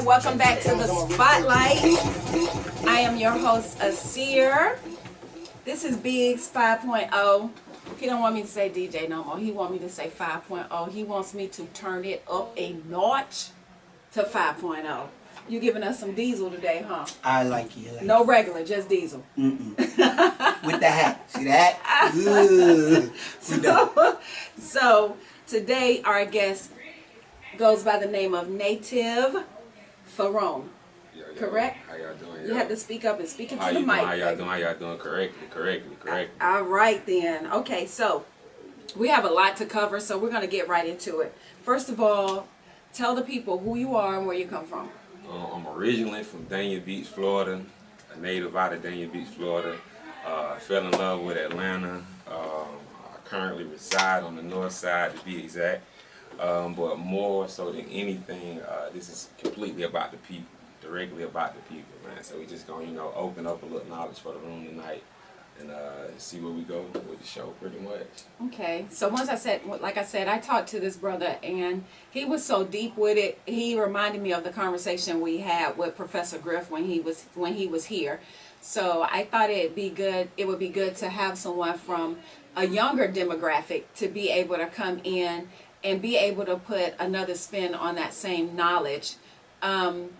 Hi, welcome back to the Spotlight. I am your host, Asir. This is Biggs 5.0. He don't want me to say DJ no more. He want me to say 5.0. He wants me to turn it up a notch to 5.0. You giving us some diesel today, huh? I like it. No regular, just diesel. With the hat. See that? So today our guest goes by the name of Native Pherome. Correct? How y'all doing? You have to speak up and speak into How the you mic. doing? How y'all doing? How y'all doing? Correctly. All right then. Okay, so we have a lot to cover, so we're going to get right into it. First of all, tell the people who you are and where you come from. I'm originally from Dania Beach, Florida. A native out of Dania Beach, Florida. Fell in love with Atlanta. I currently reside on the north side, to be exact. But more so than anything, this is completely about the people, directly about the people, man. So we just gonna, open up a little knowledge for the room tonight and see where we go with the show, pretty much. Okay, so like I said, I talked to this brother and he was so deep with it. He reminded me of the conversation we had with Professor Griff when he was here. So I thought it would be good to have someone from a younger demographic to be able to come in and be able to put another spin on that same knowledge, and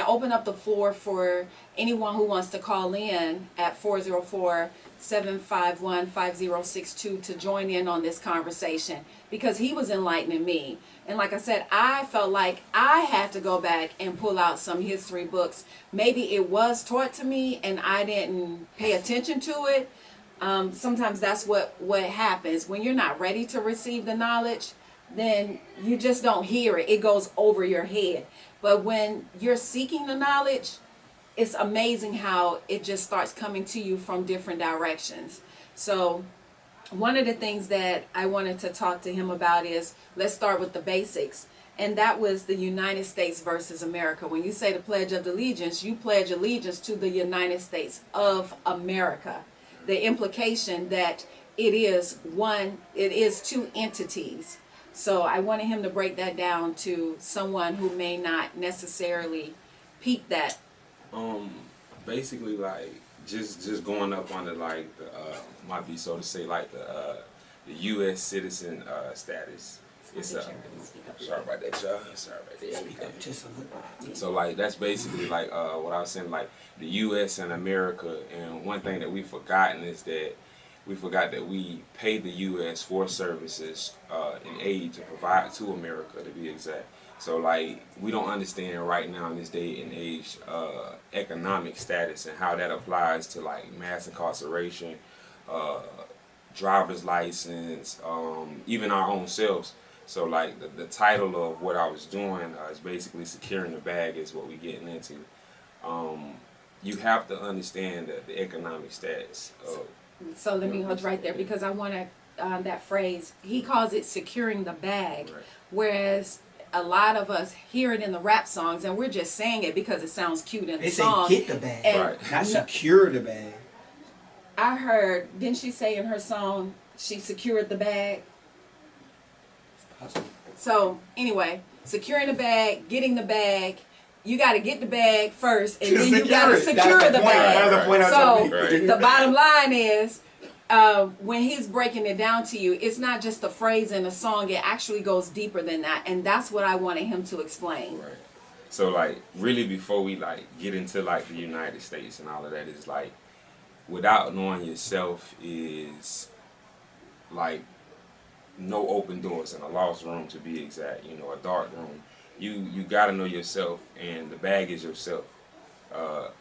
open up the floor for anyone who wants to call in at 404-751-5062 to join in on this conversation, because he was enlightening me. And like I said, I felt like I had to go back and pull out some history books. Maybe it was taught to me and I didn't pay attention to it. Sometimes that's what happens when you're not ready to receive the knowledge. Then you just don't hear it. It goes over your head. But when you're seeking the knowledge, it's amazing how it just starts coming to you from different directions. So one of the things that I wanted to talk to him about is, let's start with the basics. And that was the United States versus America. When you say the Pledge of Allegiance, you pledge allegiance to the United States of America. The implication that it is two entities. So I wanted him to break that down to someone who may not necessarily peep that. Basically, like just going up under like the might be so to say like the U.S. citizen status. It's sorry about that, y'all. Sorry about that. Just a little. So like that's basically like what I was saying, like the U.S. and America. And one thing that we've forgotten is that we forgot that we pay the U.S. for services in aid to provide to America, to be exact. So like we don't understand right now in this day and age economic status and how that applies to like mass incarceration, driver's license, even our own selves. So like the title of what I was doing is basically securing the bag is what we're getting into. You have to understand the economic status of. So let me hold right there, because I want to, that phrase, he calls it securing the bag, Right. Whereas a lot of us hear it in the rap songs and we're just saying it because it sounds cute in the song. They say get the bag, and not secure the bag. I heard, didn't she say in her song, she secured the bag? So anyway, securing the bag, getting the bag, you got to get the bag first, and then you got to secure the bag. So the bottom line is, when he's breaking it down to you, it's not just a phrase in a song. It actually goes deeper than that, and that's what I wanted him to explain. Right. So like really before we like get into like the United States and all of that, is like without knowing yourself is like no open doors in a lost room, to be exact. A dark room. You got to know yourself, and the bag is yourself.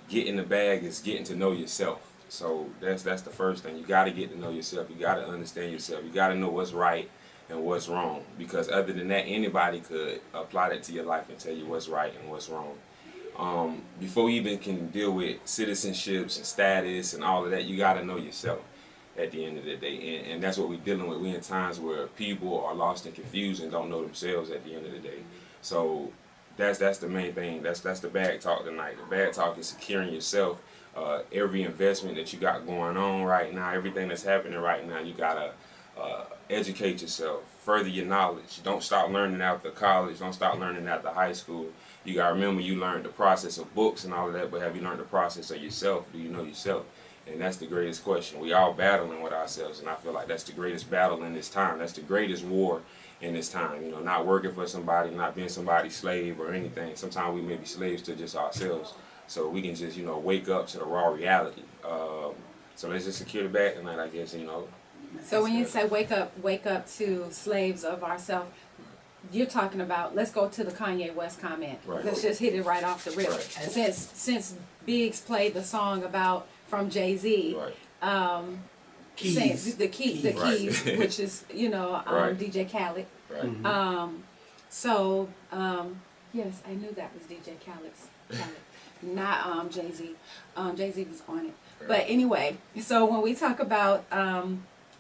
Getting the bag is getting to know yourself. So that's the first thing. You got to get to know yourself. You got to understand yourself. You got to know what's right and what's wrong, because other than that, anybody could apply that to your life and tell you what's right and what's wrong. Before you even can deal with citizenships and status and all of that, you got to know yourself at the end of the day. And that's what we're dealing with. We're in times where people are lost and confused and don't know themselves at the end of the day. So that's the main thing. That's the bag talk tonight. The bag talk is securing yourself. Every investment that you got going on right now, everything that's happening right now, you gotta educate yourself, further your knowledge. Don't stop learning after college. Don't stop learning after high school. You gotta remember you learned the process of books and all of that, but have you learned the process of yourself? Do you know yourself? And that's the greatest question. We all battling with ourselves, and I feel like that's the greatest battle in this time. That's the greatest war in this time. You know, not working for somebody, not being somebody's slave or anything. Sometimes we may be slaves to just ourselves. So we can just, you know, wake up to the raw reality. So let's just secure the bag tonight, I guess, you know. So when you say wake up to slaves of ourselves, you're talking about, let's go to the Kanye West comment. Right. Let's just hit it right off the rip. Right. Since Biggs played the song about from Jay-Z, Right. Keys. the keys, Right. which is, you know, Right. DJ Khaled. Right. Yes, I knew that was DJ Khaled, not Jay-Z. Jay-Z was on it. Right. But anyway, so when we talk about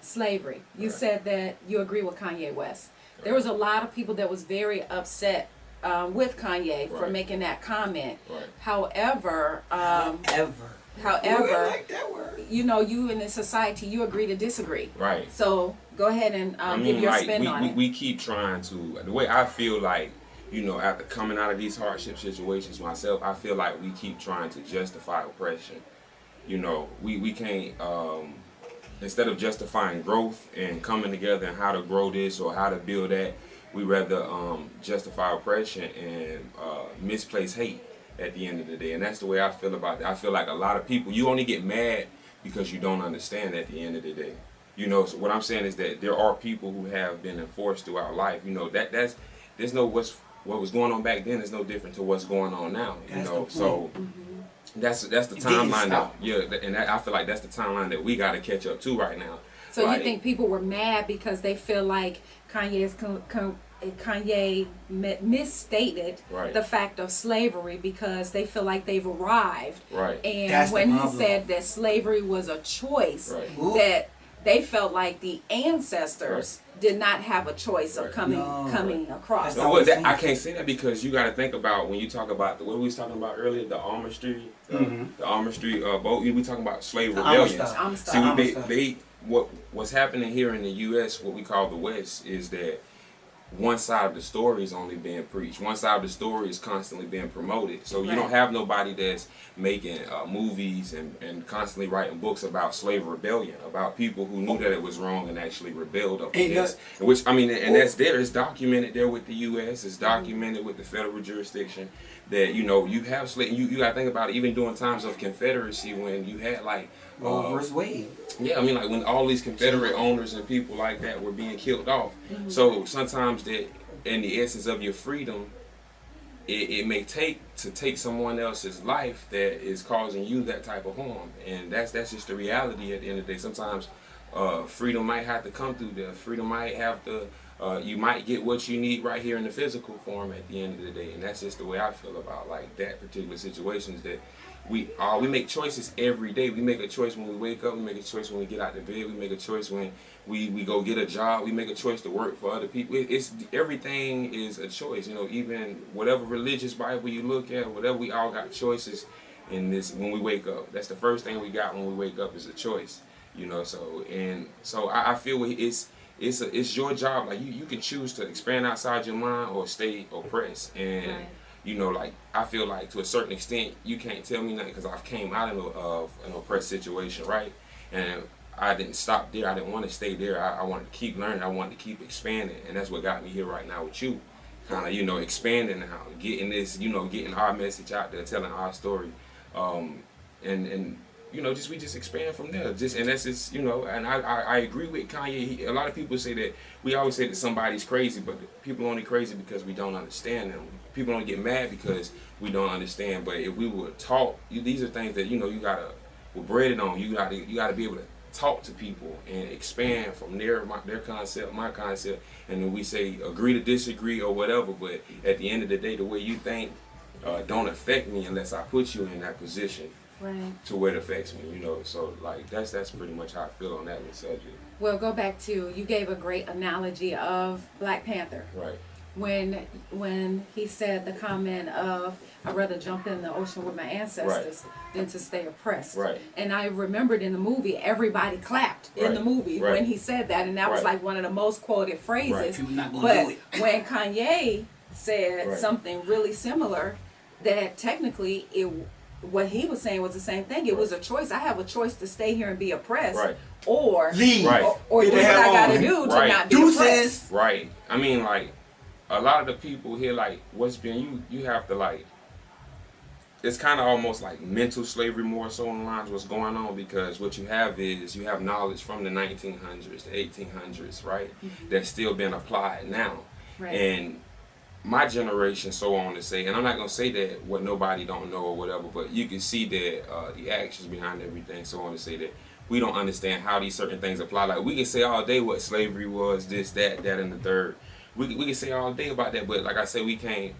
slavery, you Right. said that you agree with Kanye West. There was a lot of people that was very upset with Kanye for Right. making that comment. Right. However, Ever. however, I like that word. you know, you in this society, you agree to disagree. Right. So go ahead and give your like, spin on it. we keep trying to, the way I feel like, you know, after coming out of these hardship situations myself, I feel like we keep trying to justify oppression. You know, we can't, instead of justifying growth and coming together and how to grow this or how to build that, we rather justify oppression and misplace hate at the end of the day. And that's the way I feel about it. I feel like a lot of people, you only get mad because you don't understand at the end of the day. You know, so what I'm saying is that there are people who have been enforced throughout life. You know, there's no what was going on back then is no different to what's going on now. You That's know, the so point. that's the It didn't timeline that stop. and I feel like that's the timeline that we got to catch up to right now. So Like, you think people were mad because they feel like Kanye misstated Right. the fact of slavery because they feel like they've arrived. Right. And That's the when he problem. said that slavery was a choice, Right. Ooh. that they felt like the ancestors did not have a choice of Right. coming across. That's No, not but what I'm I saying. can't say that because you got to think about when you talk about what we was talking about earlier, the Armour Street, the Armour Street boat. We talking about slave The rebellions. Amistad. See, Amistad. what's happening here in the U.S., what we call the West, is that one side of the story is only being preached. One side of the story is constantly being promoted. So you Right. don't have nobody that's making movies and constantly writing books about slave rebellion, about people who knew that it was wrong and actually rebelled up Ain't against. Which, I mean, and that's there. It's documented there with the U.S. It's documented with the federal jurisdiction that, you know, you have slave. You got to think about it. Even during times of Confederacy, when you had like Roe versus Wade. yeah, I mean, like when all these Confederate owners and people like that were being killed off. So sometimes that, in the essence of your freedom, it may take someone else's life that is causing you that type of harm, and that's just the reality at the end of the day. Sometimes freedom might have to come through there. Freedom might have to. You might get what you need right here in the physical form at the end of the day, and that's just the way I feel about like that particular situation. Is that we make choices every day. We make a choice when we wake up. We make a choice when we get out of bed. We make a choice when we go get a job. We make a choice to work for other people. It's everything is a choice. You know, even whatever religious Bible you look at, whatever, we all got choices in this when we wake up. That's the first thing we got when we wake up is a choice. You know, so I feel it's your job. Like you can choose to expand outside your mind or stay oppressed. And Right. you know, like I feel like to a certain extent you can't tell me nothing because I've came out of an oppressed situation, right? And I didn't stop there. I didn't want to stay there. I wanted to keep learning. I wanted to keep expanding, and that's what got me here right now with you. Kind of, you know, expanding now, getting this, you know, getting our message out there, telling our story, and you know, we just expand from there. And that's just, you know, and I agree with Kanye. A lot of people say that we always say that somebody's crazy, but people are only crazy because we don't understand them. People don't get mad because we don't understand. But if we were taught, these are things that, you know, we're bred on. You gotta be able to talk to people and expand from their concept, my concept, and then we say agree to disagree or whatever. But at the end of the day, the way you think don't affect me unless I put you in that position. Right. To where it affects me, you know. So like that's pretty much how I feel on that subject. Well, go back to, you gave a great analogy of Black Panther. Right. when he said the comment of, I'd rather jump in the ocean with my ancestors than to stay oppressed. Right. And I remembered in the movie, everybody clapped in the movie when he said that, and that was like one of the most quoted phrases. People not gonna But do it. when Kanye said something really similar, that technically what he was saying was the same thing. It was a choice. I have a choice to stay here and be oppressed, or leave, or do what I gotta do to not be oppressed. Right. I mean, like, a lot of the people here, like, what's been, you have to, like, it's kind of almost like mental slavery more so on the lines of what's going on, because what you have is you have knowledge from the 1900s, the 1800s, right? That's still being applied now. And my generation, so on to say, and I'm not going to say that what nobody don't know or whatever, but you can see that the actions behind everything, so on to say that we don't understand how these certain things apply. Like, we can say all day what slavery was, this, that, and the third. We can say all day about that, but like I said, we can't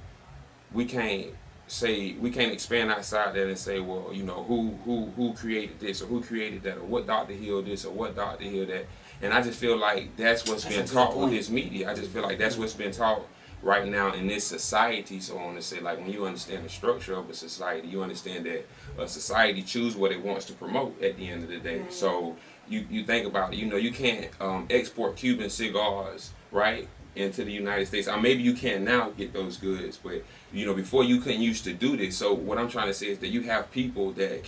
expand outside that and say, well, you know, who created this or who created that, or what doctor healed this or what doctor healed that. And I just feel like that's what's being taught with this media. I just feel like that's what's been taught right now in this society, so on to say. Like, when you understand the structure of a society, you understand that a society chooses what it wants to promote at the end of the day. So you think about it, you know, you can't export Cuban cigars, right, into the United States. Or maybe you can now get those goods, but you know, before you couldn't used to do this. So what I'm trying to say is that you have people that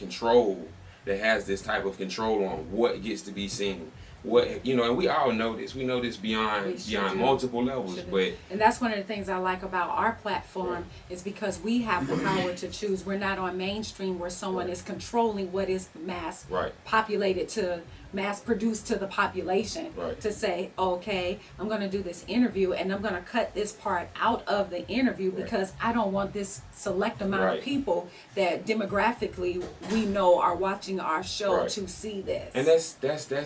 has this type of control on what gets to be seen. What, you know, and we all know this. We know this beyond multiple levels. And that's one of the things I like about our platform is because we have the power to choose. We're not on mainstream where someone is controlling what is mass populated to mass produced to the population to say, okay, I'm going to do this interview and I'm going to cut this part out of the interview because I don't want this select amount of people that demographically we know are watching our show to see this. And that's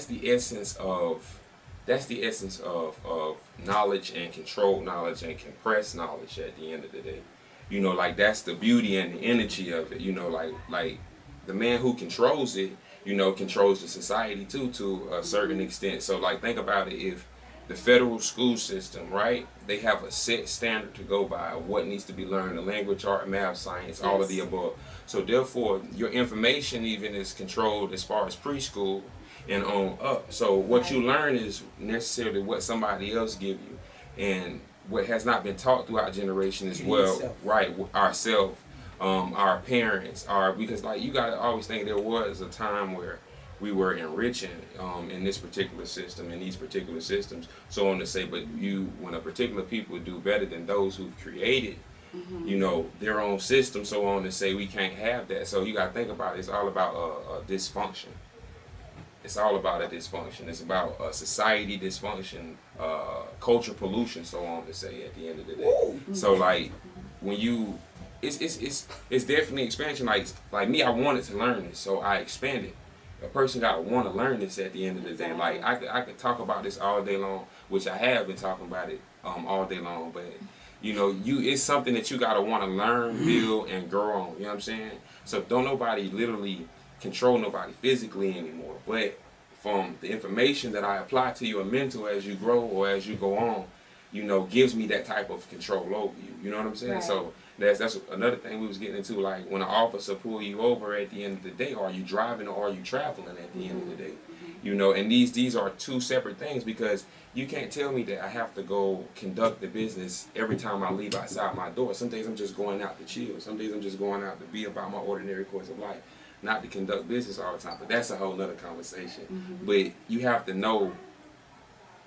the essence of knowledge and controlled knowledge and compressed knowledge at the end of the day. You know, like, that's the beauty and the energy of it. You know, like the man who controls it, you know, controls the society too, to a certain extent. So, like, think about it. If the federal school system, right, they have a set standard to go by of what needs to be learned, the language, art, math, science, all of the above. So therefore, your information even is controlled as far as preschool and on up. So what you learn is necessarily what somebody else give you, and what has not been taught throughout generation as well, ourselves. Our parents are, because, like, you gotta always think there was a time where we were enriching in this particular system, in these particular systems, so on to say. But when a particular people do better than those who've created, you know, their own system, so on to say, we can't have that. So you gotta think about it. It's all about a dysfunction. It's all about a dysfunction. It's about society dysfunction, culture pollution, so on to say. At the end of the day, so like when you. It's definitely expansion. Like me, I wanted to learn this, so I expanded. A person got to want to learn this at the end of the day. Like, I could talk about this all day long, which I have been talking about it all day long. But you know, it's something that you got to want to learn, build, and grow on. You know what I'm saying? So don't nobody literally control nobody physically anymore. But from the information that I apply to your mental as you grow or as you go on, you know, gives me that type of control over you. You know what I'm saying? So that's another thing we was getting into. Like, when an officer pull you over at the end of the day, are you driving or are you traveling at the end of the day? You know, and these are two separate things, because you can't tell me that I have to go conduct the business every time I leave outside my door. Some days I'm just going out to chill. Some days I'm just going out to be about my ordinary course of life, not to conduct business all the time. But that's a whole nother conversation. But you have to know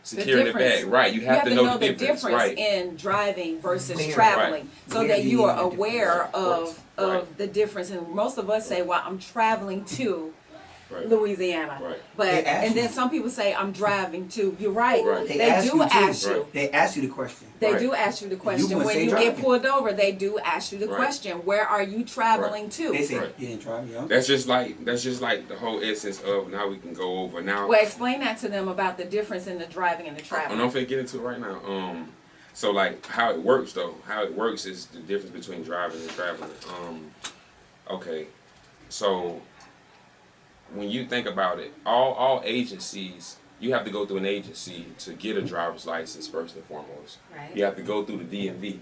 securing the bag, right? You have to know the difference, right? In driving versus traveling, so that you are aware of the difference. And most of us say, "Well, I'm traveling to Louisiana," but and then some people say, "I'm driving to." You're right. They do ask you. They ask you the question. They do ask you the question when you get pulled over. They do ask you the question, "Where are you traveling to?" They say, "You didn't drive, yeah." That's just like the whole essence of. Now we can go over now. Well, explain that to them about the difference in the driving and the traveling. I'm gonna get into it right now. So, like, how it works though. How it works is the difference between driving and traveling. Okay, so when you think about it, all agencies you have to go through an agency to get a driver's license first and foremost. Right. You have to go through the DMV,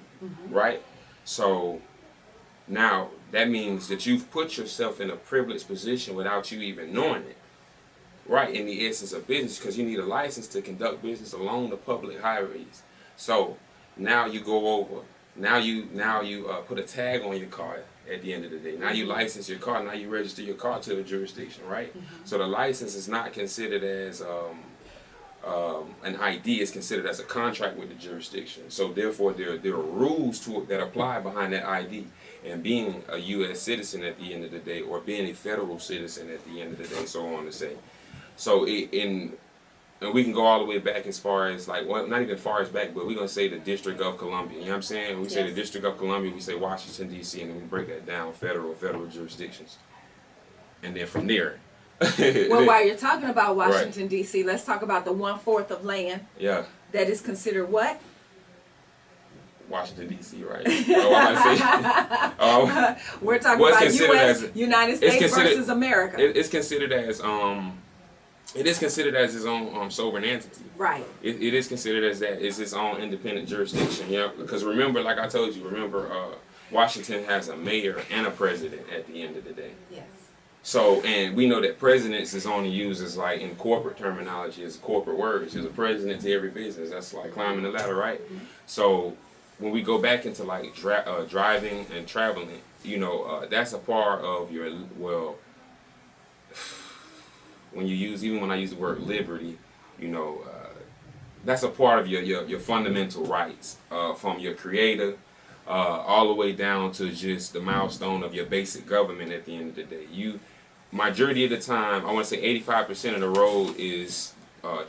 right? So now that means that you've put yourself in a privileged position without you even knowing it, right? In the essence of business, because you need a license to conduct business along the public highways. So now you go over. Now you put a tag on your car at the end of the day. Now you license your car. Now you register your car to a jurisdiction, right? So the license is not considered as an ID. It's considered as a contract with the jurisdiction. So therefore, there are rules to it that apply behind that ID. And being a U.S. citizen at the end of the day, or being a federal citizen at the end of the day, so on to say. So and we can go all the way back as far as, like, well, not even far as back, but we're going to say the District of Columbia. You know what I'm saying? When we say the District of Columbia, we say Washington, D.C., and then we break that down, federal jurisdictions. And then from there. Well, while you're talking about Washington, D.C., let's talk about the 1/4 of land that is considered what? Washington, D.C., right? Oh, we're talking about U.S., United States versus America. It's considered as it is considered as its own sovereign entity. Right. It is considered as that. It's its own independent jurisdiction. Yeah. Because remember, like I told you, Washington has a mayor and a president at the end of the day. Yes. So, and we know that presidents is only used as, like, in corporate terminology, as corporate words. There's a president to every business. That's like climbing the ladder, right? So when we go back into, like, driving and traveling, you know, that's a part of your, well, even when I use the word liberty, you know, that's a part of your fundamental rights, from your creator all the way down to just the milestone of your basic government at the end of the day. Majority of the time, I want to say 85% of the road is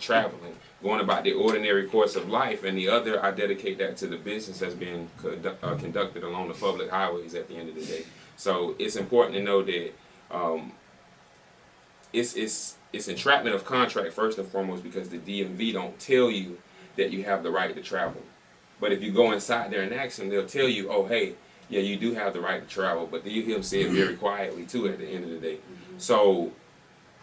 traveling, going about the ordinary course of life, and the other, I dedicate that to the business that's being conducted along the public highways at the end of the day. So it's important to know that it's entrapment of contract first and foremost, because the DMV don't tell you that you have the right to travel. But if you go inside there and ask them, they'll tell you, oh, hey, yeah, you do have the right to travel. But you hear them say it very quietly, too, at the end of the day. So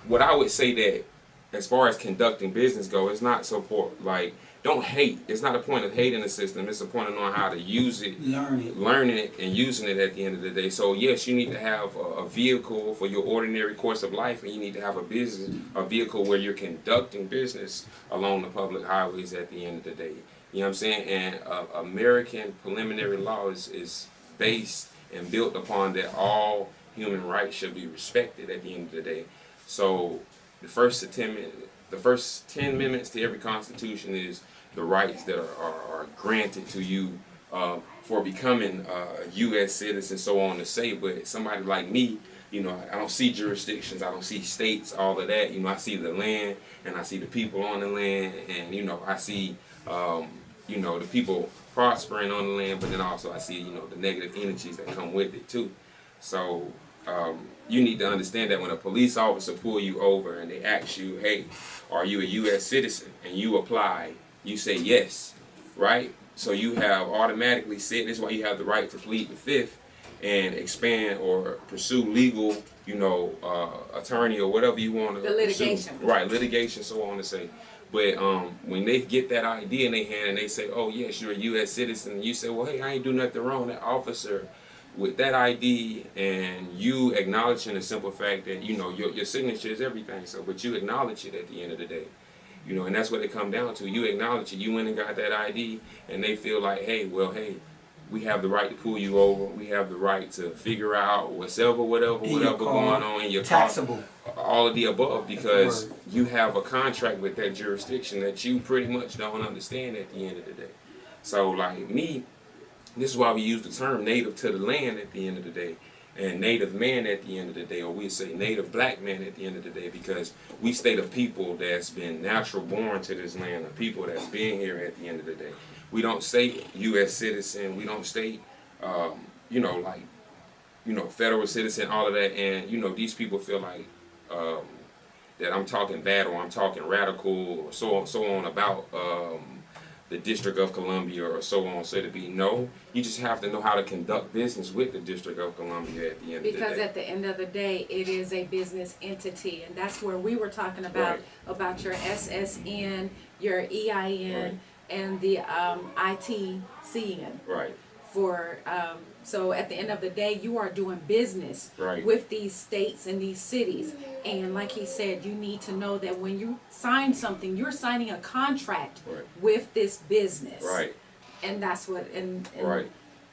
what I would say that as far as conducting business go, it's not so poor. Like, don't hate. It's not a point of hating the system. It's a point of knowing how to use it, learning it, and using it at the end of the day. So yes, you need to have a vehicle for your ordinary course of life, and you need to have a vehicle where you're conducting business along the public highways at the end of the day. You know what I'm saying? And American preliminary law is based and built upon that all human rights should be respected at the end of the day. So the first 10 amendments to every constitution is the rights that are granted to you for becoming a U.S. citizen, so on to say. But somebody like me, you know, I don't see jurisdictions, I don't see states, all of that. You know, I see the land, and I see the people on the land, and, you know, I see, you know, the people prospering on the land, but then also I see, you know, the negative energies that come with it too. So you need to understand that when a police officer pull you over and they ask you, hey, are you a U.S. citizen? And you apply, you say yes, right? So you have automatically said, this is why you have the right to plead the fifth and expand or pursue legal, you know, attorney or whatever you want to litigation. Pursue. Right, litigation, so on to say. But when they get that ID in their hand and they say, oh, yes, you're a U.S. citizen, and you say, well, hey, I ain't do nothing wrong. That officer, with that ID and you acknowledging the simple fact that, you know, your signature is everything. So, but you acknowledge it at the end of the day. You know, and that's what it come down to. You acknowledge it. You went and got that ID, and they feel like, hey, well, hey, we have the right to pull you over. We have the right to figure out whatever going on in your taxable car. All of the above, because you have a contract with that jurisdiction that you pretty much don't understand at the end of the day. So, like me, this is why we use the term native to the land at the end of the day, and native man at the end of the day, or we say native black man at the end of the day, because we state a people that's been natural born to this land, a people that's been here at the end of the day. We don't state U.S. citizen, we don't state, you know, like, you know, federal citizen, all of that, and, you know, these people feel like that I'm talking bad or I'm talking radical or so on about the District of Columbia or so on, so to be. No, you just have to know how to conduct business with the District of Columbia at the end of the day. Because at the end of the day, it is a business entity, and that's where we were talking about your SSN, your EIN, and the ITCN. Right. So at the end of the day, you are doing business with these states and these cities. And like he said, you need to know that when you sign something, you're signing a contract with this business. Right. And that's what, and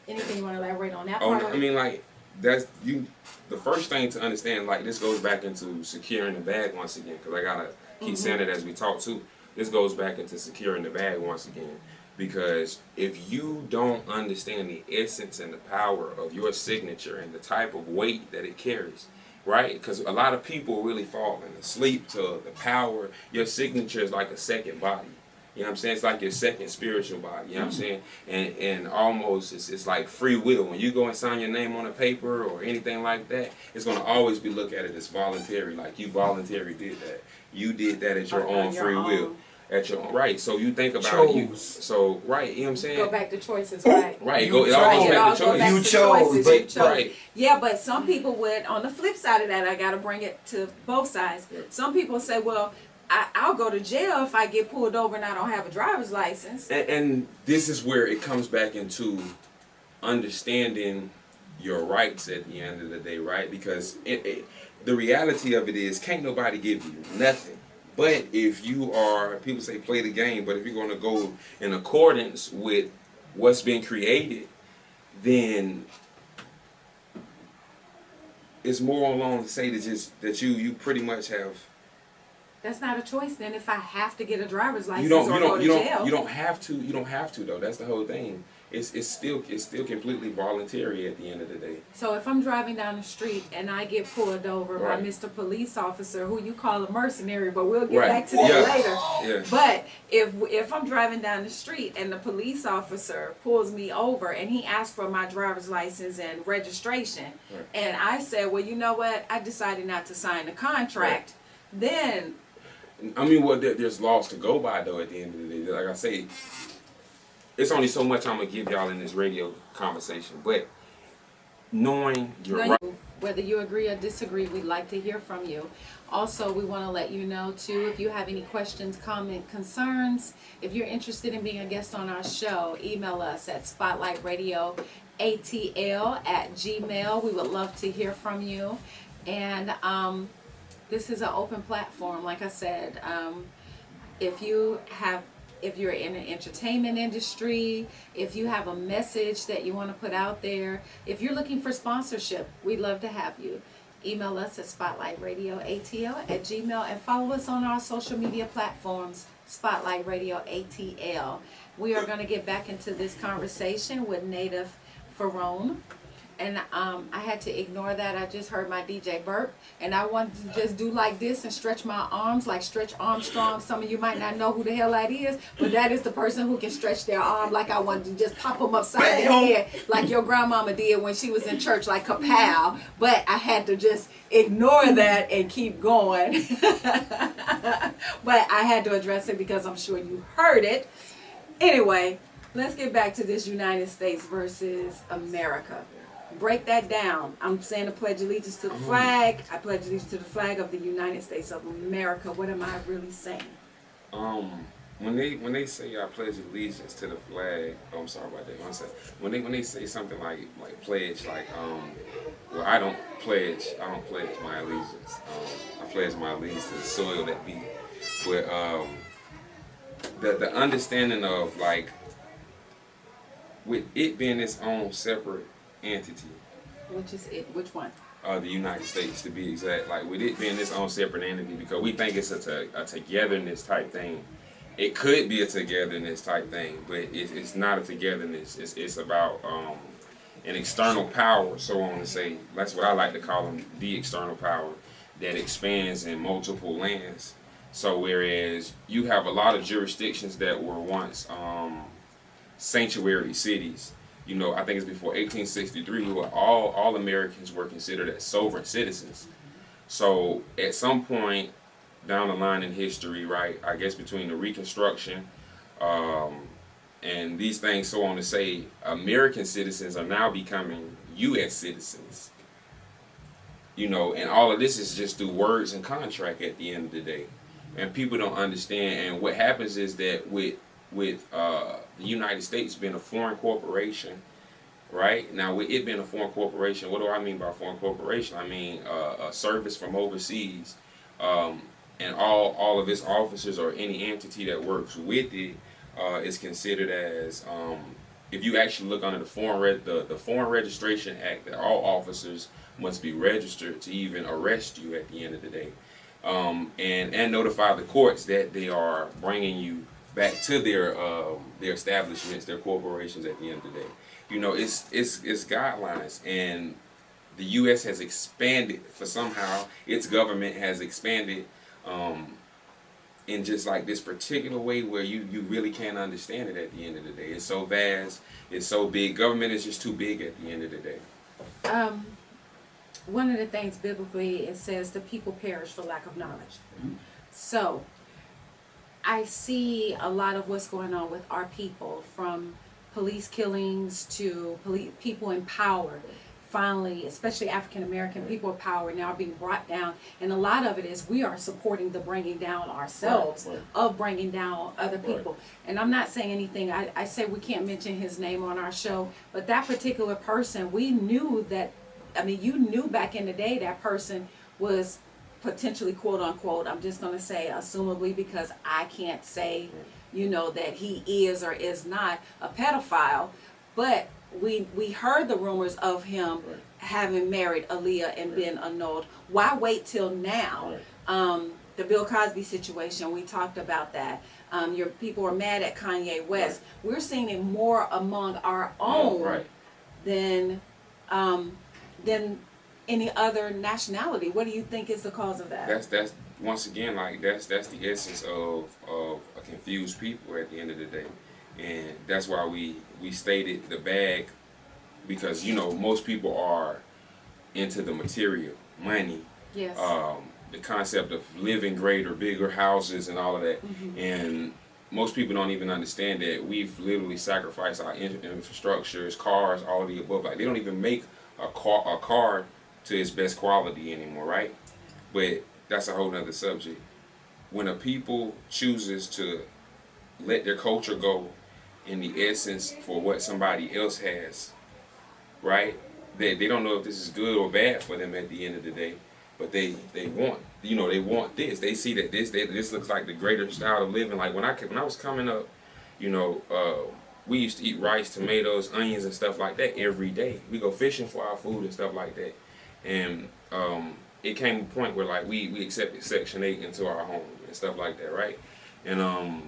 anything you want to elaborate on that Oh, part? I mean, like, that's you. The first thing to understand, like, this goes back into securing the bag once again, because I gotta keep saying it as we talk too. This goes back into securing the bag once again, because if you don't understand the essence and the power of your signature and the type of weight that it carries, right? Because a lot of people really fall asleep to the power. Your signature is like a second body. You know what I'm saying? It's like your second spiritual body. You know what I'm saying? And almost it's like free will. When you go and sign your name on a paper or anything like that, it's going to always be looked at it as voluntary. Like you voluntarily did that. You did that at your own free will. At your own, right. So you think about it. So right, you know what I'm saying? Go back to choices, right? Right. It all goes back to choices. You chose, choices. Right. Yeah, but some people would, on the flip side of that, I got to bring it to both sides. Yeah. Some people say, well, I'll go to jail if I get pulled over and I don't have a driver's license. And this is where it comes back into understanding your rights at the end of the day, right? Because the reality of it is, can't nobody give you nothing. But if you are, people say play the game, but if you're going to go in accordance with what's been created, then it's more along to say that you pretty much have. That's not a choice then. If I have to get a driver's license you don't have to though. That's the whole thing. It's still completely voluntary at the end of the day. So if I'm driving down the street and I get pulled over by Mr. Police Officer, who you call a mercenary, but we'll get back to that later. Yeah. But if I'm driving down the street and the police officer pulls me over and he asks for my driver's license and registration, and I said, well, you know what? I decided not to sign the contract. Then. I mean, well, there's laws to go by though. At the end of the day, like I say, it's only so much I'm gonna give y'all in this radio conversation. But knowing your right, whether you agree or disagree, we'd like to hear from you. Also, we want to let you know too, if you have any questions, comment, concerns, if you're interested in being a guest on our show, email us at spotlightradioatl@gmail.com. We would love to hear from you. And this is an open platform. Like I said, if you're in an entertainment industry, if you have a message that you want to put out there, if you're looking for sponsorship, we'd love to have you. Email us at spotlightradioatl@gmail.com and follow us on our social media platforms, Spotlight Radio ATL. We are going to get back into this conversation with Native Pherome. And I had to ignore that. I just heard my DJ burp, and I wanted to just do like this and stretch my arms like Stretch Armstrong. Some of you might not know who the hell that is, but that is the person who can stretch their arm like I wanted to just pop them upside the head like your grandmama did when she was in church, like kapow. But I had to just ignore that and keep going. But I had to address it because I'm sure you heard it. Anyway, let's get back to this United States versus America. Break that down. I'm saying I pledge allegiance to the flag. I pledge allegiance to the flag of the United States of America. What am I really saying? When they say I pledge allegiance to the flag, oh, I'm sorry about that. One second. When they say something like pledge, like well, I don't pledge my allegiance. I pledge my allegiance to the soil that be. But the understanding of like with it being its own separate entity. Which is it? Which one? The United States, to be exact. Like with it being its own separate entity, because we think it's a togetherness type thing. It could be a togetherness type thing, but it's not a togetherness. It's about an external power, so on to say. That's what I like to call them, the external power that expands in multiple lands. So whereas you have a lot of jurisdictions that were once sanctuary cities. You know, I think it's before 1863, where all Americans were considered as sovereign citizens. So at some point down the line in history, right, I guess between the Reconstruction, and these things so on to say American citizens are now becoming U.S. citizens. You know, and all of this is just through words and contract at the end of the day, and people don't understand. And what happens is that with the United States being a foreign corporation, right? Now, with it being a foreign corporation, what do I mean by foreign corporation? I mean a service from overseas, and all of its officers or any entity that works with it is considered as, if you actually look under the Foreign Registration Act, that all officers must be registered to even arrest you at the end of the day, and notify the courts that they are bringing you back to their establishments, their corporations at the end of the day. You know, it's guidelines, and the U.S. has expanded for somehow its government has expanded in just like this particular way where you really can't understand it at the end of the day. It's so vast, it's so big. Government is just too big at the end of the day. One of the things biblically, it says the people perish for lack of knowledge. So I see a lot of what's going on with our people, from police killings to people in power. Finally, especially African American people of power now being brought down, and a lot of it is we are supporting the bringing down ourselves of bringing down other people. And I'm not saying anything, I say we can't mention his name on our show, but that particular person, we knew that, I mean, you knew back in the day that person was potentially, quote unquote, I'm just going to say assumably, because I can't say, you know, that he is or is not a pedophile, but we heard the rumors of him having married Aaliyah and been annulled. Why wait till now? The Bill Cosby situation, we talked about that. Your people are mad at Kanye West. We're seeing it more among our own than any other nationality. What do you think is the cause of that? That's once again, like that's the essence of a confused people at the end of the day. And that's why we stated the bag, because, you know, most people are into the material, money, yes, the concept of living greater, bigger houses and all of that. And most people don't even understand that we've literally sacrificed our infrastructures, cars, all of the above. Like, they don't even make a car to its best quality anymore, right? But that's a whole nother subject. When a people chooses to let their culture go in the essence for what somebody else has, right? They don't know if this is good or bad for them at the end of the day, but they want, you know, they want this. They see that this looks like the greater style of living. Like when I was coming up, you know, we used to eat rice, tomatoes, onions, and stuff like that every day. We go fishing for our food and stuff like that, and it came to a point where like we accepted Section 8 into our home and stuff like that, right? And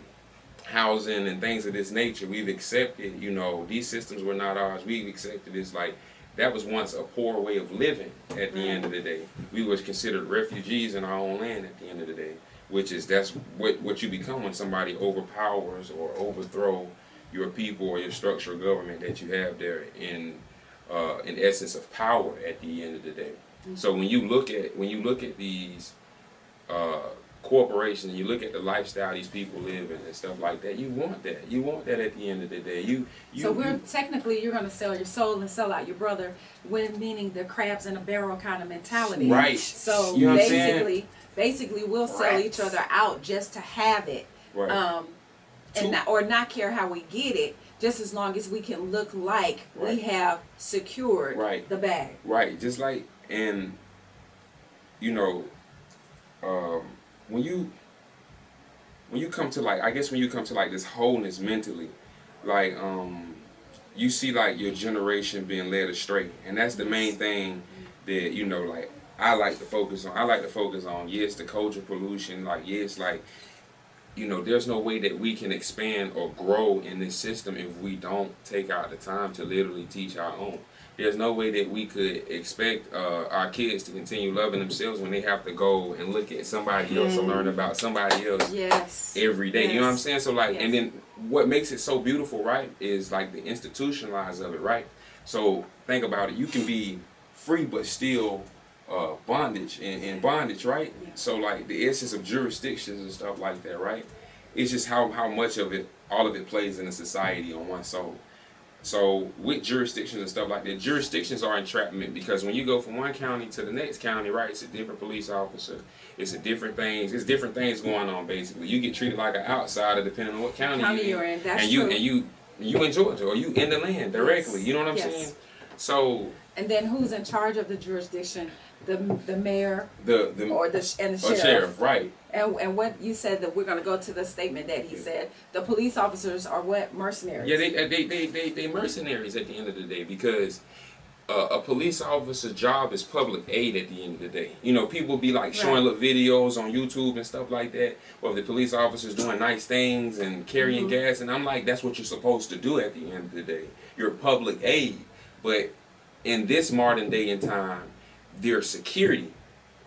housing and things of this nature, we've accepted, you know, these systems were not ours. We've accepted this, like, that was once a poor way of living at the end of the day. We were considered refugees in our own land at the end of the day, which is, that's what you become when somebody overpowers or overthrow your people or your structure of government that you have there in essence of power at the end of the day. So when you look at these corporations, you look at the lifestyle these people live in and stuff like that, you want that. You want that at the end of the day. So technically you're going to sell your soul and sell out your brother, when meaning the crabs in a barrel kind of mentality. Right. So you know basically we'll sell each other out just to have it. Right. And not care how we get it, just as long as we can look like we have secured the bag. Right. Just like, and you know, when you come to like, I guess when you come to like this wholeness mentally, like you see like your generation being led astray, and that's the main thing that, you know, like I like to focus on. Yes, the culture pollution, like yes, like, you know, there's no way that we can expand or grow in this system if we don't take out the time to literally teach our own. There's no way that we could expect our kids to continue loving themselves when they have to go and look at somebody else or learn about somebody else every day. You know what I'm saying? So like, and then what makes it so beautiful, right, is like the institutionalized of it, right? So think about it. You can be free but still bondage and bondage, right? So like the essence of jurisdictions and stuff like that, right? It's just how much of it, all of it plays in the society on one soul. So with jurisdictions and stuff like that, jurisdictions are entrapment because when you go from one county to the next county, right, it's a different police officer. It's different things going on basically. You get treated like an outsider depending on what county you're in. That's and true. you in Georgia or you in the land directly. Yes. You know what I'm Yes. saying? So And then who's in charge of the jurisdiction? The mayor the or the sheriff. sheriff, right? And what you said, that we're going to go to the statement that he said, the police officers are what? Mercenaries. Yeah, they mercenaries at the end of the day because a police officer's job is public aid at the end of the day. You know, people be like showing little videos on YouTube and stuff like that of the police officers doing nice things and carrying gas, and I'm like, that's what you're supposed to do at the end of the day. You're public aid, but in this modern day and time, there's security.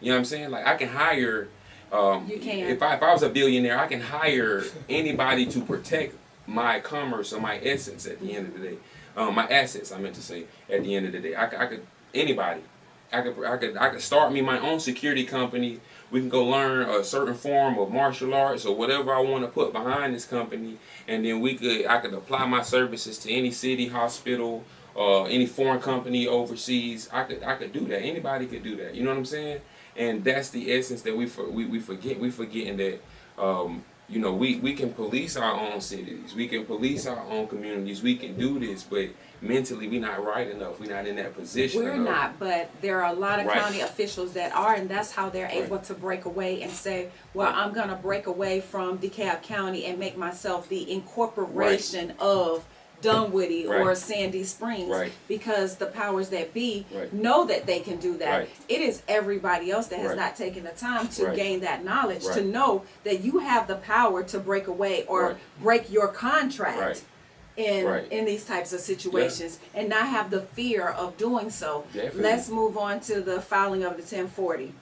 You know what I'm saying? Like I can hire. You can. If I was a billionaire, I can hire anybody to protect my commerce or my essence at the end of the day. My assets, I meant to say, at the end of the day. I could anybody. I could start me my own security company. We can go learn a certain form of martial arts or whatever I want to put behind this company, and then I could apply my services to any city, hospital, any foreign company overseas. I could do that. Anybody could do that. You know what I'm saying? And that's the essence that we forget. We forgetting that you know, we can police our own cities, we can police our own communities, we can do this, but mentally we're not right enough. We're not in that position. We're enough. not, but there are a lot of Right. county officials that are, and that's how they're able Right. to break away and say, well, Right. I'm going to break away from DeKalb County and make myself the incorporation of Dunwoody or Right. Sandy Springs, Right. because the powers that be Right. know that they can do that. Right. It is everybody else that has Right. not taken the time to Right. gain that knowledge, to Right. know that you have the power to break away or Right. break your contract. Right. In, Right. in these types of situations, and not have the fear of doing so. Definitely. Let's move on to the filing of the 1040.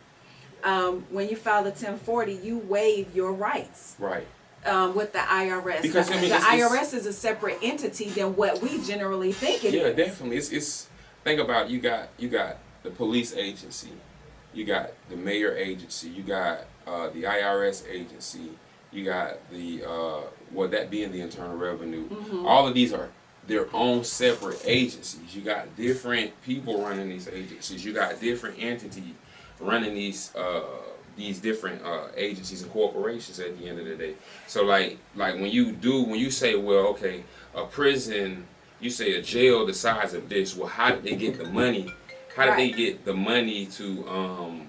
When you file the 1040, you waive your rights Right. with the IRS. Because, I mean, the it's IRS is a separate entity than what we generally think it is. Yeah, definitely. It's think about it, you got the police agency, you got the mayor agency, you got the IRS agency, you got the that being the Internal Revenue. All of these are their own separate agencies. You got different people running these agencies. You got different entities running these different agencies and corporations at the end of the day. So like when you say, well, okay, a prison, you say a jail the size of this, well, how did they get the money? How did they get the money to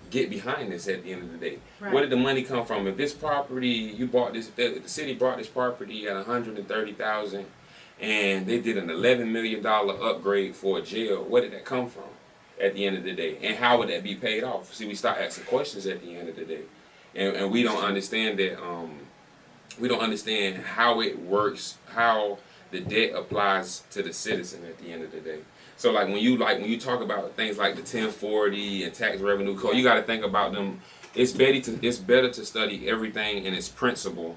get behind this at the end of the day? Right. Where did the money come from? If this property, you bought this, the city bought this property at $130,000 and they did an $11 million upgrade for a jail, where did that come from at the end of the day? And how would that be paid off? See, we start asking questions at the end of the day. And we don't understand that, we don't understand how it works, how the debt applies to the citizen at the end of the day. So when you talk about things like the 1040 and tax revenue code, you got to think about them. It's better to study everything in its principle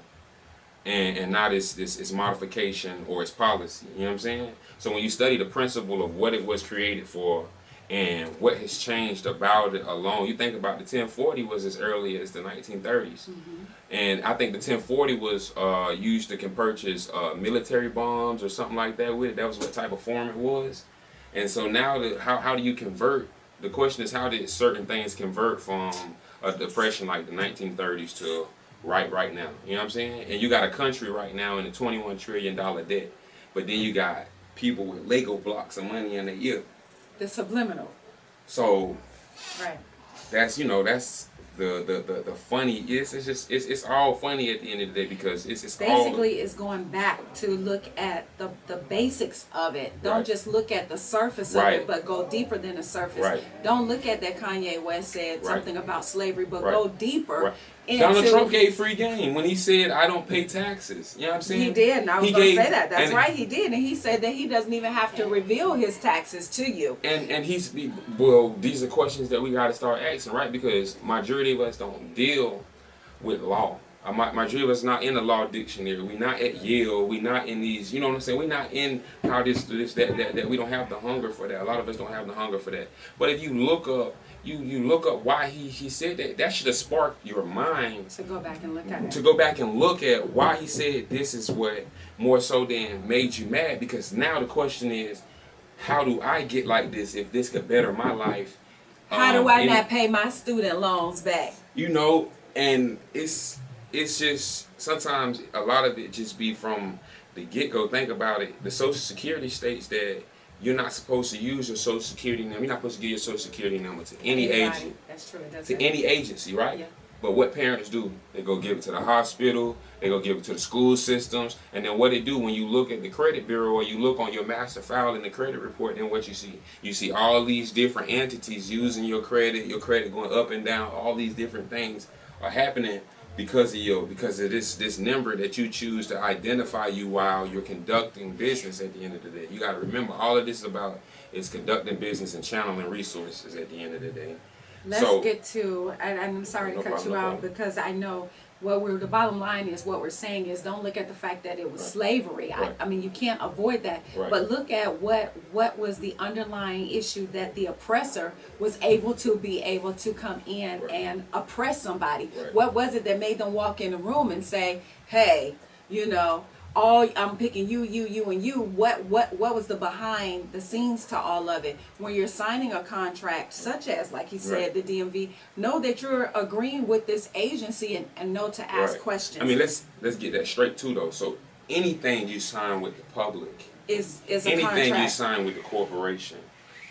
and not its modification or its policy. You know what I'm saying? So when you study the principle of what it was created for and what has changed about it alone, you think about the 1040 was as early as the 1930s. And I think the 1040 was used to purchase military bombs or something like that with it. That was what type of form it was. And so now, how do you convert? The question is, how did certain things convert from a depression like the 1930s to right now? You know what I'm saying? And you got a country right now in a $21 trillion debt, but then you got people with Lego blocks of money in their ear. The subliminal. So Right. that's the funny. It's all funny at the end of the day because it's Basically, it's going back to look at the basics of it. Don't Right. just look at the surface of Right. it, but go deeper than the surface. Right. Don't look at that Kanye West said Right. something about slavery, but Right. go deeper Right. into... Donald Trump gave free game when he said, "I don't pay taxes." You know what I'm saying? He did, and I was He going to gave- say that. That's and- right, he did. And he said that he doesn't even have to reveal his taxes to you. And these are questions that we got to start asking, right? Because majority of us don't deal with law. My drill is not in the law dictionary. We not at Yale. We not in these. You know what I'm saying? We not in how this that. We don't have the hunger for that. A lot of us don't have the hunger for that. But if you look up, you look up why he said that. That should have sparked your mind To go back and look at it. to go back and look at why he said this is what more so than made you mad. Because now the question is, how do I get like this if this could better my life? How do I not pay my student loans back? You know, and it's just sometimes a lot of it just be from the get-go. Think about it. The Social Security states that you're not supposed to use your Social Security number. You're not supposed to give your Social Security number to any agent. That's true. It does To any agency, right? Yeah. But what parents do, they go give it to the hospital, they go give it to the school systems, and then what they do when you look at the credit bureau or you look on your master file in the credit report, then what you see? You see all these different entities using your credit going up and down, all these different things are happening because of this number that you choose to identify you while you're conducting business at the end of the day. You got to remember, all of this is conducting business and channeling resources at the end of the day. Let's get to, and I'm sorry to cut you out problem. because I know the bottom line is what we're saying is don't look at the fact that it was slavery. Right. I mean, you can't avoid that, Right. but look at what was the underlying issue that the oppressor was able to come in Right. and oppress somebody. Right. What was it that made them walk in the room and say, hey, you know, I'm picking you, and you. What was the behind the scenes to all of it? When you're signing a contract, such as, like he said, Right. the DMV, know that you're agreeing with this agency and know to ask Right. questions. I mean, let's get that straight too, though. So anything you sign with the public, is a anything contract. you sign with the corporation,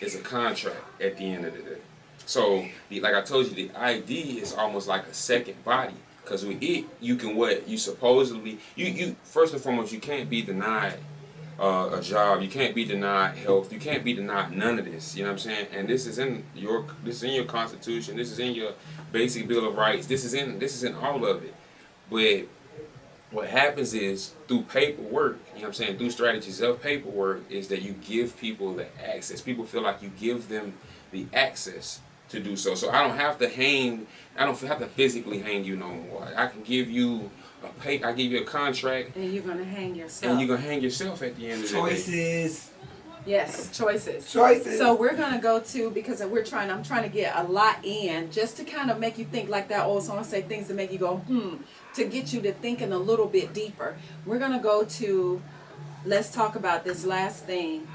is a contract at the end of the day. So, like I told you, the ID is almost like a second body. Because with it, you can you first and foremost, you can't be denied a job. You can't be denied health. You can't be denied none of this. You know what I'm saying? And this is in your Constitution. This is in your basic Bill of Rights. This is in all of it. But what happens is through paperwork, you know what I'm saying, through strategies of paperwork, is that you give people the access. People feel like you give them the access to do so. So I don't have to physically hang you no more. I can give you I give you a contract. And you're gonna hang yourself. And you're gonna hang yourself at the end of the day. Choices. Yes, choices. Choices. So we're gonna go to, because I'm trying to get a lot in just to kind of make you think, like that old song say, things to make you go to get you to thinking a little bit deeper. We're gonna go to, let's talk about this last thing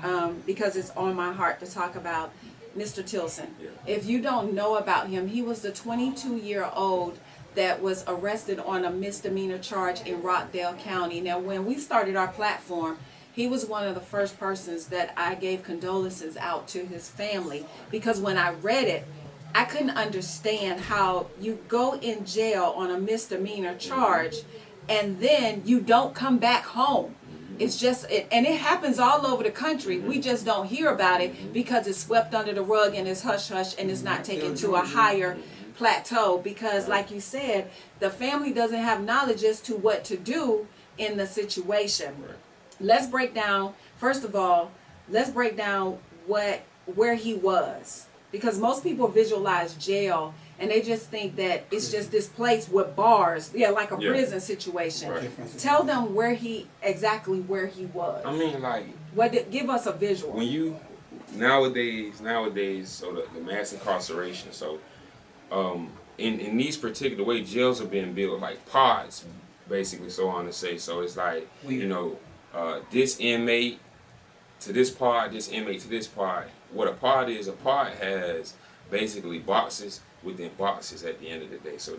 because it's on my heart to talk about Mr. Tilson. Yeah. If you don't know about him, he was the 22-year-old that was arrested on a misdemeanor charge in Rockdale County. Now, when we started our platform, he was one of the first persons that I gave condolences out to his family, because when I read it, I couldn't understand how you go in jail on a misdemeanor charge and then you don't come back home. It's just, and it happens all over the country. We just don't hear about it because it's swept under the rug and it's hush hush and it's not taken to a higher plateau, because like you said, the family doesn't have knowledge as to what to do in the situation. Right. Let's break down, first of all, where he was, because most people visualize jail and they just think that it's just this place with bars, like a prison situation. Right. Tell them exactly where he was. I mean, like, give us a visual. when you nowadays, so the mass incarceration. So, in these particular way, jails are being built like pods, basically, so on to say. So it's like, this inmate to this pod, this inmate to this pod. What a pod is, a pod has basically boxes within boxes at the end of the day. So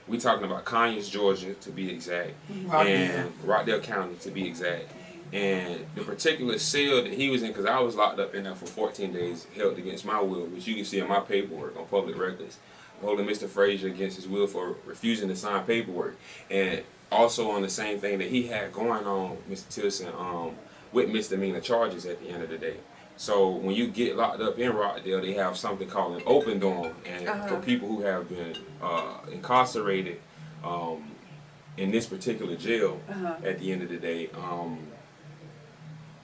we talking about Conyers, Georgia, to be exact, and Rockdale County, to be exact. And the particular cell that he was in, because I was locked up in there for 14 days, held against my will, which you can see in my paperwork on public records, holding Mr. Frazier against his will for refusing to sign paperwork. And also on the same thing that he had going on, Mr. Tilson, with misdemeanor charges at the end of the day. So when you get locked up in Rockdale, they have something called an open dorm, and for people who have been incarcerated in this particular jail, at the end of the day,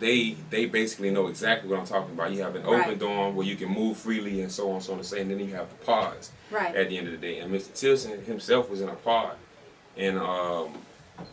they basically know exactly what I'm talking about. You have an open dorm where you can move freely and so on, so on and say, and then you have the pods at the end of the day. And Mr. Tilson himself was in a pod And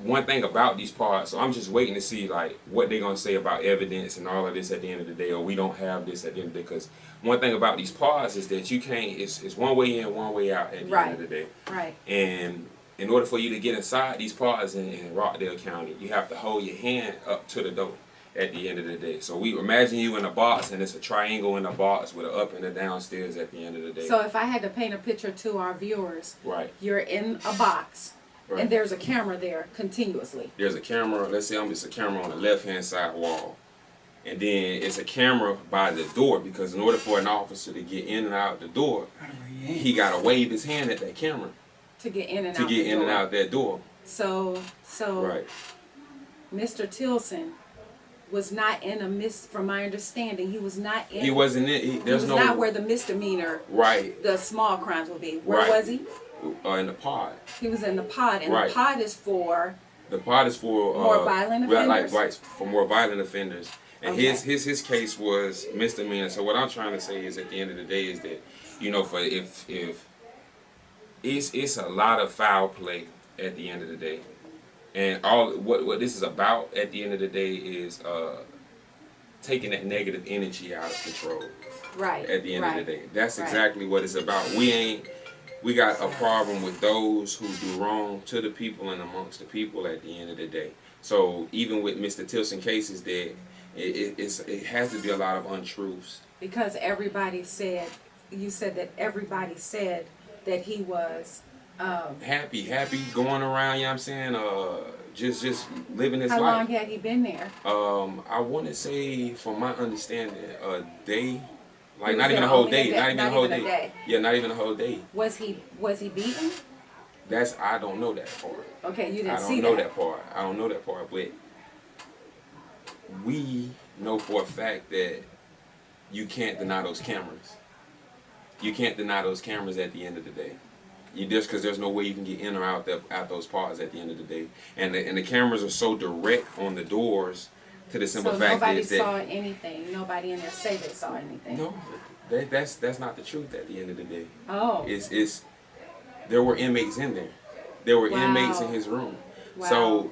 one thing about these parts, so I'm just waiting to see like what they're gonna say about evidence and all of this at the end of the day, or we don't have this at the end of the day. Because one thing about these parts is that you can't. It's one way in, one way out at the end of the day. Right. And in order for you to get inside these parts in Rockdale County, you have to hold your hand up to the door at the end of the day. So we imagine you in a box, and it's a triangle in a box with an up and a downstairs at the end of the day. So if I had to paint a picture to our viewers, Right. you're in a box, Right. and there's a camera there continuously. There's a camera, let's say it's a camera on the left-hand side wall. And then it's a camera by the door, because in order for an officer to get in and out the door, he got to wave his hand at that camera To get in and to out. get the in and door. out that door. So Right. Mr. Tilson was not in a from my understanding, he was not in. He wasn't in. He There's was no. not where the misdemeanor, Right. the small crimes would be. Where Right. was he? In the pod. He was in the pod, and Right. the pod is for. The pod is for More violent offenders? Right, for more violent offenders. And Okay. his case was misdemeanor. So what I'm trying to say is, at the end of the day, is that, you know, for if it's a lot of foul play at the end of the day, and all what this is about at the end of the day is taking that negative energy out of control. Right. At the end right. of the day, that's Right. exactly what it's about. We got a problem with those who do wrong to the people and amongst the people at the end of the day. So even with Mr. Tilson cases, that it has to be a lot of untruths. Because everybody said, you said that everybody said that he was. Happy going around, you know what I'm saying? Just living his How life. long had he been there? I want to say, from my understanding, a day. Like He not was even a there whole only a day, day, not even not a whole even a day. day. Yeah, not even a whole day. Was he beaten? I don't know that part. Okay, you I didn't see don't know that part. I don't know that part, but we know for a fact that you can't deny those cameras. You can't deny those cameras at the end of the day. You just because there's no way you can get in or out those parts at the end of the day, and the cameras are so direct on the doors. To the simple So fact nobody is that saw anything. Nobody in there say they saw anything. no, that's not the truth at the end of the day. Oh. It's there were inmates in there. There were Wow. inmates in his room. Wow. So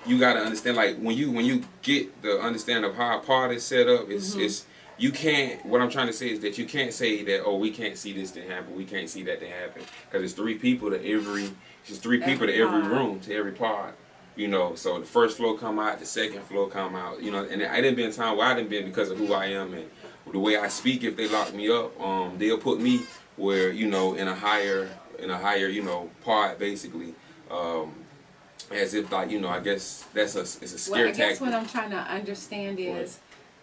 you got to understand, like when you get the understanding of how a part is set up, it's you can't. What I'm trying to say is that you can't say that, oh, we can't see this to happen, we can't see that to happen, because it's three people to every pod. room, to every pod. You know, so the first floor come out, the second floor come out. You know, and I didn't be in time where I didn't been because of who I am and the way I speak. If they lock me up, they'll put me where, you know, in a higher you know, part basically, as if, like, you know, I guess it's a scare Well, I guess tactic. what I'm trying to understand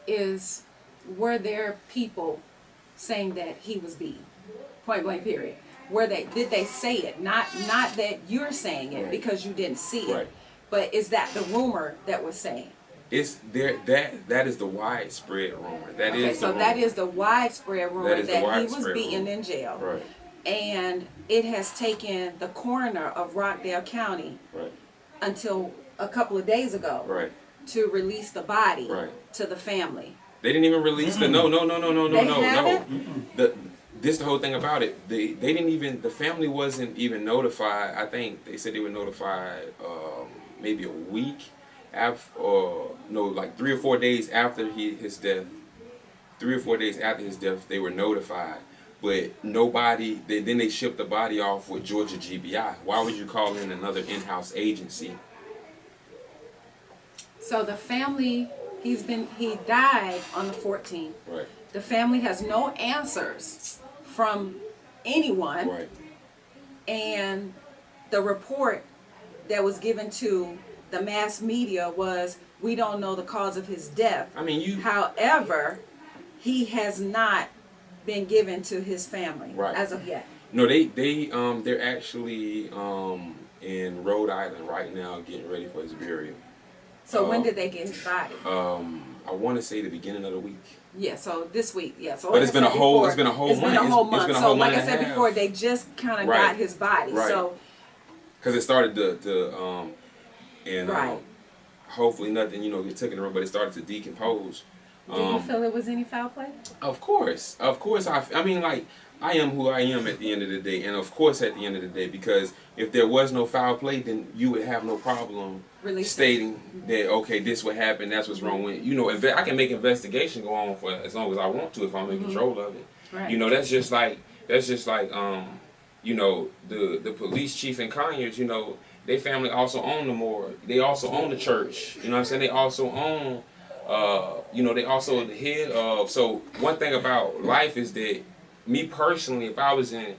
is were there people saying that he was beaten? Point blank period. Did they say it? Not that you're saying it Right. because you didn't see it. Right. But is that the rumor that was saying? It's there. That is the widespread rumor. That Okay, is so the that rumor. is the widespread rumor That is the that he was widespread beaten rumor. in jail. Right. And it has taken the coroner of Rockdale County Right. until a couple of days ago Right. to release the body Right. to the family. They didn't even release the no. They haven't? This the whole thing about it. They didn't even, the family wasn't even notified. I think they said they were notified maybe a week after, or no, like 3 or 4 days after his death. 3 or 4 days after his death, they were notified. But nobody. Then they shipped the body off with Georgia GBI. Why would you call in another in-house agency? So the family, he died on the 14th. Right. The family has no answers from anyone. Right. And the report that was given to the mass media was, we don't know the cause of his death. I mean, However, he has not been given to his family Right. as of yet. No, they're actually in Rhode Island right now getting ready for his burial. So when did they get his body? I want to say the beginning of the week. Yeah, so this week, yeah. So But like it's I been said a whole before, month. It's been a whole month. It's So been a like I month and said a half. before, they just kind of Right. got his body. Right. So Because it started and Right. hopefully nothing, gets taken in, but it started to decompose. do you feel it was any foul play? Of course. I mean, like, I am who I am at the end of the day, and of course at the end of the day, because if there was no foul play, then you would have no problem stating that, okay, this would happen, that's what's wrong with it. You know, I can make investigation go on for as long as I want to if I'm in control of it. Right. You know, that's just like you know, the police chief in Conyers, you know, their family also own the morgue. They also own the church. You know what I'm saying? They also own you know, they also the head of. So one thing about life is that, me personally, if I was in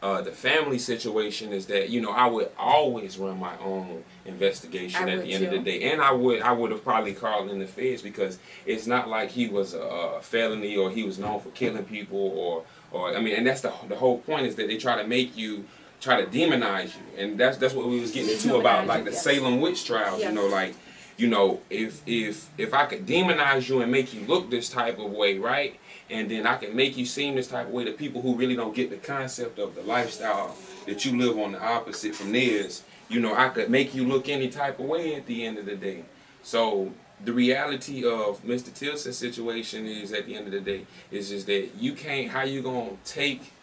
the family situation, is that, you know, I would always run my own investigation at the end of the day, and I would have probably called in the feds, because it's not like he was a felony or he was known for killing people or I mean, and that's the whole point, is that they try to make you try to demonize you, and that's what we was getting into about like the Salem witch trials. You know, like, you know, if I could demonize you and make you look this type of way, right? And then I can make you seem this type of way to people who really don't get the concept of the lifestyle that you live on the opposite from theirs. You know, I could make you look any type of way at the end of the day. So the reality of Mr. Tilson's situation is, at the end of the day, is just that you can't, how you gonna take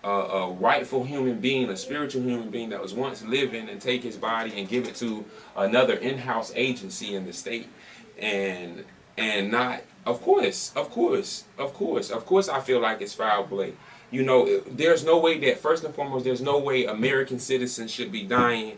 a rightful human being, a spiritual human being that was once living, and take his body and give it to another in-house agency in the state, and not, of course I feel like it's foul play. You know, there's no way that, first and foremost, there's no way American citizens should be dying